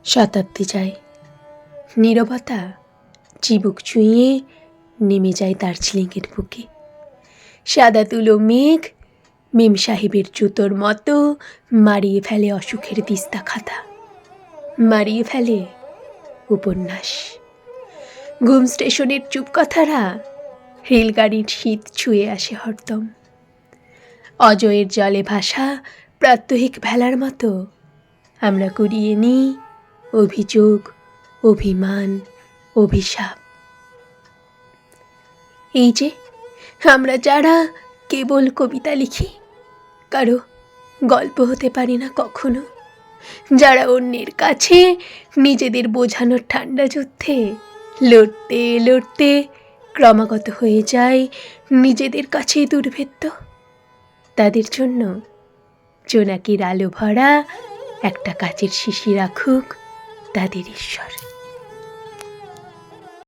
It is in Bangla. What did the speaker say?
শতাব্দী যায়, নীরবতা চিবুক ছুঁয়ে নেমে যায় দার্জিলিংয়ের বুকে। সাদা তুলো মেঘ মেম সাহেবের জুতোর মতো মারিয়ে ফেলে অসুখের দিস্তা খাতা, মারিয়ে ফেলে উপন্যাস। ঘুম স্টেশনের চুপ কথারা রেলগাড়ির শীত ছুঁয়ে আসে হরদম। অজয়ের জলে ভাসা প্রাত্যহিক ভেলার মতো আমরা কুড়িয়ে নিই অভিযোগ, অভিমান, অভিশাপ। এই যে আমরা যারা কেবল কবিতা লিখি, কারো গল্প হতে পারি না কখনো, যারা অন্যের কাছে নিজেদের বোঝানোর ঠান্ডা যুদ্ধে লড়তে লড়তে ক্রমাগত হয়ে যায় নিজেদের কাছেই দুর্ভেদ্য, তাদের জন্য জোনাকির আলো ভরা একটা কাচের শিশি রাখুক তাদের ঈশ্বর।